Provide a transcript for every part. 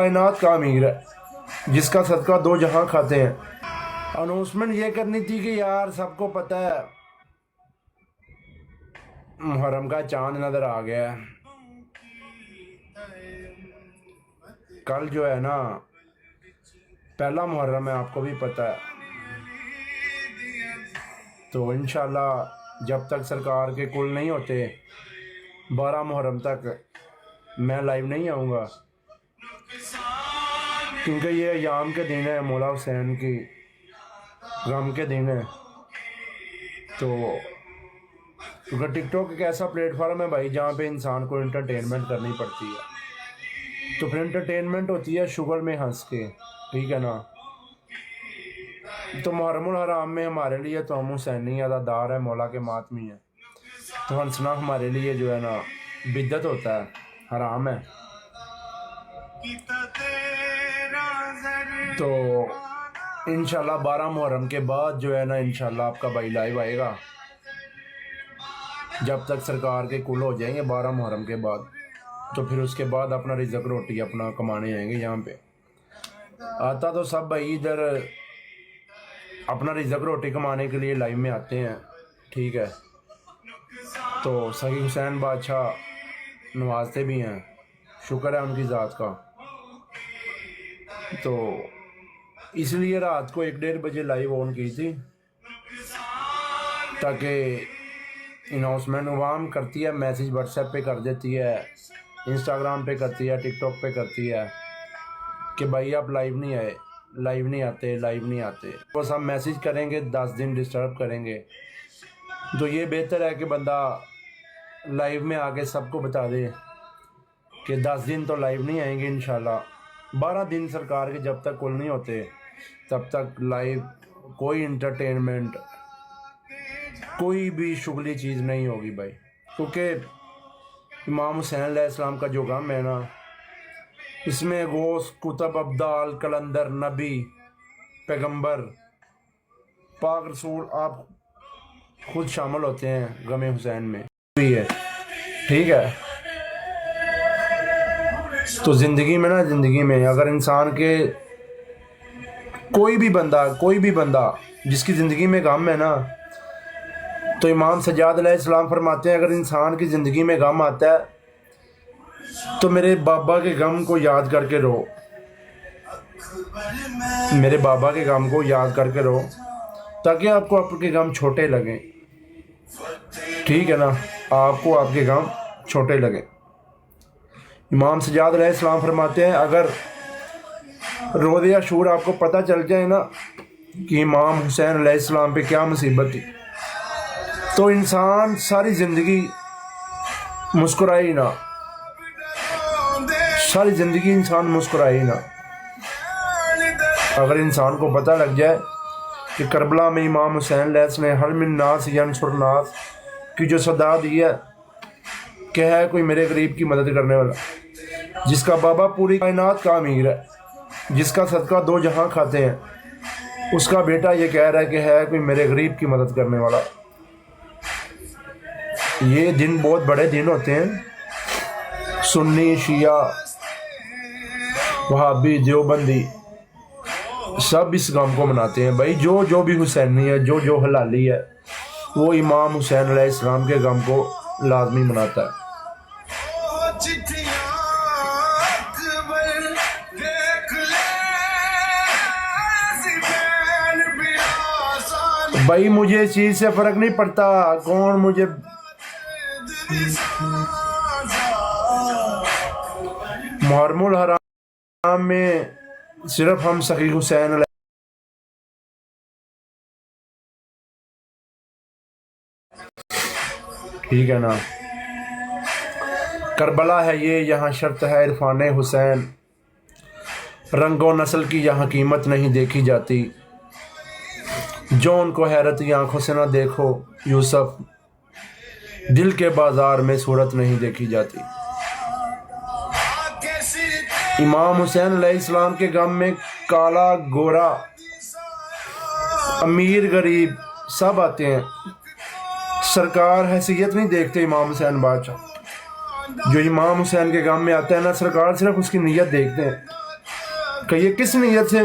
कायनात का अमीर है जिसका सदका दो जहां खाते हैं। अनाउंसमेंट ये करनी थी कि यार सबको पता है मुहर्रम का चांद नज़र आ गया है। कल जो है ना पहला मुहर्रम है, आपको भी पता है। तो इंशाल्लाह जब तक सरकार के कुल नहीं होते 12 मुहर्रम तक मैं लाइव नहीं आऊँगा, क्योंकि ये अयाम के दिन है, मौला हुसैन की गम के दिन है। तो अगर टिकटॉक एक ऐसा प्लेटफॉर्म है भाई जहाँ पे इंसान को इंटरटेनमेंट करनी पड़ती है, तो फिर इंटरटेनमेंट होती है शुगर में हंस के, ठीक है ना। तो मुहर्रमुल हराम में हमारे लिए तो हम हुसैनी अदादार है, मौला के मातमी है, तो हंसना हमारे लिए जो है ना बिद्दत होता है, हराम है। तो इंशाल्लाह 12 मुहर्रम के बाद जो है ना इंशाल्लाह आपका भाई लाइव आएगा। जब तक सरकार के कुल हो जाएंगे 12 मुहर्रम के बाद, तो फिर उसके बाद अपना रिज़्क रोटी अपना कमाने आएंगे। यहाँ पे आता तो सब भाई इधर अपना रिज़्क रोटी कमाने के लिए लाइव में आते हैं, ठीक है। तो सही हुसैन बादशाह नवाजते भी हैं, शुक्र है उनकी ज़ात का। तो इसलिए रात को 1-1:30 बजे लाइव ऑन की थी, ताकि अनाउंसमेंट आवाम करती है, मैसेज व्हाट्सएप पे कर देती है, इंस्टाग्राम पे करती है, टिकटॉक पे करती है कि भाई आप लाइव नहीं आए, लाइव नहीं आते। वो सब मैसेज करेंगे, 10 दिन डिस्टर्ब करेंगे। तो ये बेहतर है कि बंदा लाइव में आके सबको बता दे कि 10 दिन तो लाइव नहीं आएंगे इंशाल्लाह। 12 दिन सरकार के जब तक कुल नहीं होते तब तक लाइव कोई इंटरटेनमेंट, कोई भी शुगली चीज़ नहीं होगी भाई। क्योंकि इमाम हुसैन अलैहिस्सलाम का जो गम है ना, इसमें गौस, कुतुब, अब्दाल, कलंदर, नबी, पैगंबर, पाक रसूल आप खुद शामिल होते हैं गम हुसैन में भी है, ठीक है। तो ज़िंदगी में अगर इंसान के कोई भी बंदा जिसकी ज़िंदगी में गम है ना, तो इमाम सज्जाद अलैहिस्सलाम फरमाते हैं अगर इंसान की ज़िंदगी में गम आता है तो मेरे बाबा के गम को याद करके रो, मेरे बाबा के गम को याद करके रो, ताकि आपको आपके गम छोटे लगें, ठीक है ना, आपको आपके गम छोटे लगें। इमाम सज्जाद अलैहिस्सलाम फरमाते हैं अगर रोज़े अशूर आपको पता चल जाए ना कि इमाम हुसैन अलैहिस्सलाम पे क्या मुसीबत थी, तो इंसान सारी ज़िंदगी मुस्कुराए ही ना, सारी ज़िंदगी इंसान मुस्कुराए ही ना। अगर इंसान को पता लग जाए कि करबला में इमाम हुसैन अलैहिस्सलाम ने हल मिन नास यनसुर नास की जो सदा दी है कि है कोई मेरे गरीब की मदद करने वाला, जिसका बाबा पूरी कायनात का अमीर है, जिसका सदका दो जहां खाते हैं, उसका बेटा ये कह रहा है कि है कोई मेरे गरीब की मदद करने वाला। ये दिन बहुत बड़े दिन होते हैं। सुन्नी, शिया, वहाबी, देवबंदी सब इस गम को मनाते हैं भाई। जो भी हुसैनी है, जो हलाली है, वो इमाम हुसैन अलैहिस्सलाम के गम को लाजमी मनाता है। भाई मुझे इस चीज़ से फ़र्क नहीं पड़ता कौन मुझे मुहर्रमुल हराम में सिर्फ हम सही हुसैन, ठीक है ना। करबला है ये, यहाँ शर्त है इरफान हुसैन, रंगो नस्ल की यहाँ कीमत नहीं देखी जाती, जो उनको हैरत की आंखों से ना देखो यूसुफ, दिल के बाजार में सूरत नहीं देखी जाती। इमाम हुसैन अलैहिस्सलाम के गम में काला, गोरा, अमीर, गरीब सब आते हैं। सरकार हैसियत नहीं देखते इमाम हुसैन बादशाह, जो इमाम हुसैन के गम में आता है ना, सरकार सिर्फ उसकी नीयत देखते हैं कि ये किस नीयत से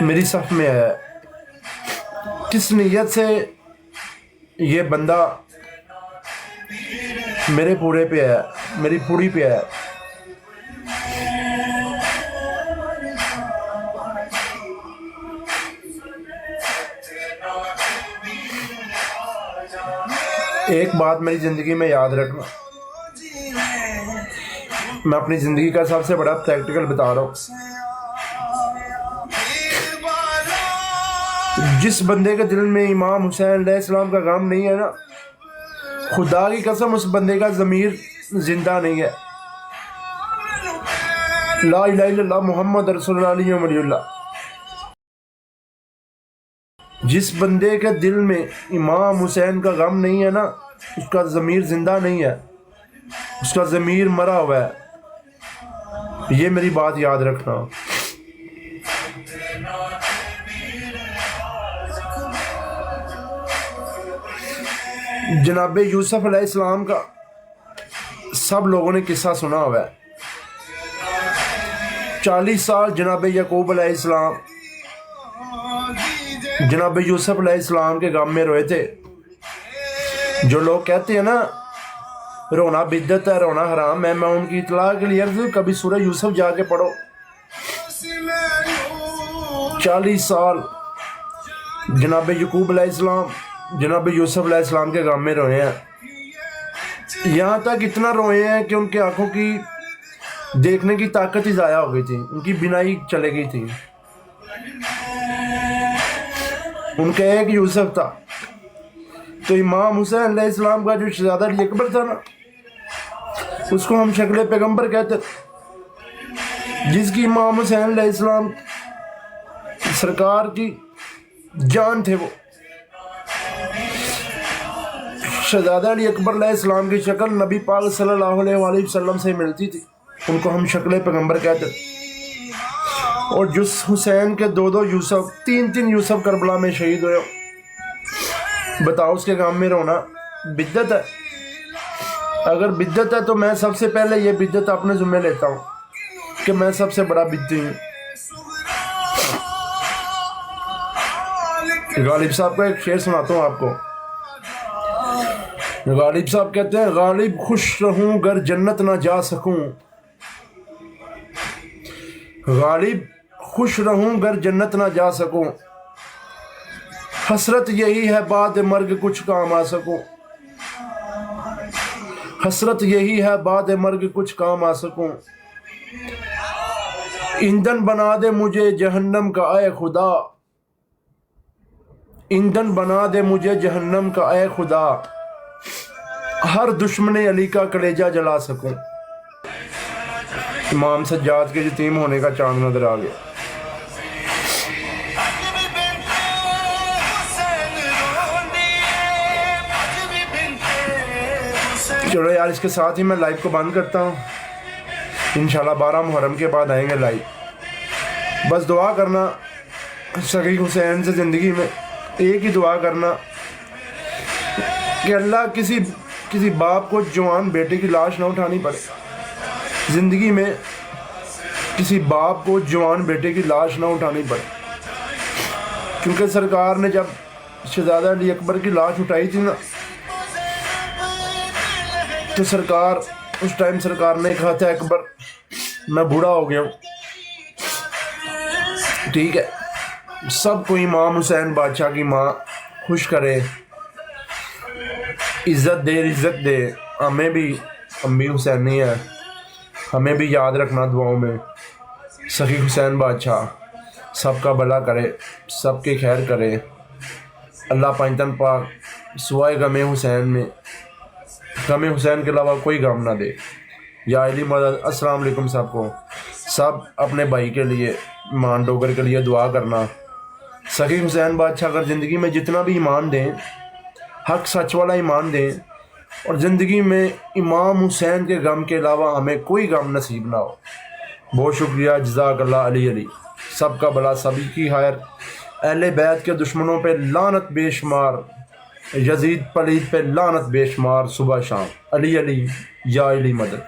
मेरी सफ में आया, किस नीयत से ये बंदा मेरे पूरे पे आया, मेरी पूरी पे आया। एक बात मेरी ज़िंदगी में याद रखना, मैं अपनी ज़िंदगी का सबसे बड़ा प्रैक्टिकल बता रहा हूँ। जिस बंदे के दिल में इमाम हुसैन अलैहिस्सलाम का गम नहीं है ना, खुदा की कसम उस बंदे का ज़मीर जिंदा नहीं है। ला इलाहा इल्लल्लाह मुहम्मद रसूलुल्लाह वलियुल्लाह। जिस बंदे के दिल में इमाम हुसैन का गम नहीं है ना, उसका ज़मीर जिंदा नहीं है, उसका ज़मीर मरा हुआ है। ये मेरी बात याद रखना। जनाब यूसुफ अलैहिस्सलाम का सब लोगों ने किस्सा सुना हुआ है। 40 साल जनाब याकूब अलैहिस्सलाम जनाब यूसुफ अलैहिस्सलाम के गम में रोए थे। जो लोग कहते हैं ना रोना बिद्दत है, रोना हराम है, मैं उनकी इतला के लिए कभी सूरह यूसुफ जाके पढ़ो। 40 साल जनाब याकूब अलैहिस्सलाम जनाब यूसुफ अलैहिस्सलाम के गम में रोए हैं। यहाँ तक इतना रोए हैं कि उनकी आंखों की देखने की ताकत ही ज़ाया हो गई थी, उनकी बिनाई चले गई थी। उनका एक यूसुफ था। तो इमाम हुसैन अलैहिस्सलाम का जो शहज़ादा अली अकबर था ना, उसको हम शक्ल पैगंबर कहते, जिसकी इमाम हुसैन अलैहिस्सलाम सरकार की जान थे। वो शहज़ादा अली अकबर अलैहिस्सलाम की शक्ल नबी पाक सल्लल्लाहु अलैहि वसल्लम से मिलती थी, उनको हम शक्ल पैगंबर कहते। और जिस हुसैन के 2 यूसुफ 3 यूसुफ करबला में शहीद हुए, बताओ उसके गांव में रोना बिद्दत है? अगर बिद्दत है तो मैं सबसे पहले ये बिद्दत अपने ज़िम्मे लेता हूँ कि मैं सबसे बड़ा बिद्दी हूँ। गालिब साहब का एक शेर सुनाता हूँ आपको। गालिब साहब कहते हैं, गालिब खुश रहूं गर जन्नत ना जा सकूं, गालिब खुश रहूं गर जन्नत ना जा सकूं, हसरत यही है बाद मर्ग कुछ काम आ सकूं, हसरत यही है बाद मर्ग कुछ काम आ सकूं, ईंधन बना दे मुझे जहन्नम का ऐ खुदा, ईंधन बना दे मुझे जहन्नम का ऐ खुदा, हर दुश्मन अली का कलेजा जला सकूं। इमाम सज्जाद के यतीम होने का चांद नजर आ गया। चलो यार, इसके साथ ही मैं लाइव को बंद करता हूँ। इंशाल्लाह 12 मुहर्रम के बाद आएंगे लाइव। बस दुआ करना सगीर हुसैन से, ज़िंदगी में एक ही दुआ करना कि अल्लाह किसी बाप को जवान बेटे की लाश ना उठानी पड़े। ज़िंदगी में किसी बाप को जवान बेटे की लाश ना उठानी पड़े, क्योंकि सरकार ने जब शहज़ादा अली अकबर की लाश उठाई थी ना, तो सरकार उस टाइम सरकार ने कहा था, अकबर मैं बूढ़ा हो गया हूँ, ठीक है, सबको इमाम हुसैन बादशाह की माँ खुश करे, इज़्ज़त दे, इज़्ज़त दे। हमें भी, हम भी हुसैनी है, हमें भी याद रखना दुआओं में। सखी हुसैन बादशाह सबका भला करे, सबके खैर करे। अल्लाह पंजतन पाक सुवाए गमे हुसैन में, गमे हुसैन के अलावा कोई गम ना दे। या अली मदद। अस्सलाम वालेकुम सबको। सब अपने भाई के लिए, ईमान डोगर के लिए दुआ करना। सखी हुसैन बादशाह अगर ज़िंदगी में जितना भी ईमान दें, हक सच वाला ईमान दें, और ज़िंदगी में इमाम हुसैन के गम के अलावा हमें कोई गम नसीब ना हो। बहुत शुक्रिया। जज़ाकल्लाह अली अली। सबका भला, सभी की खैर। अहले बैत के दुश्मनों पे लानत बेशुमार, यजीद पलीद पे लानत बेशुमार, सुबह शाम। अली अली या अली मदद।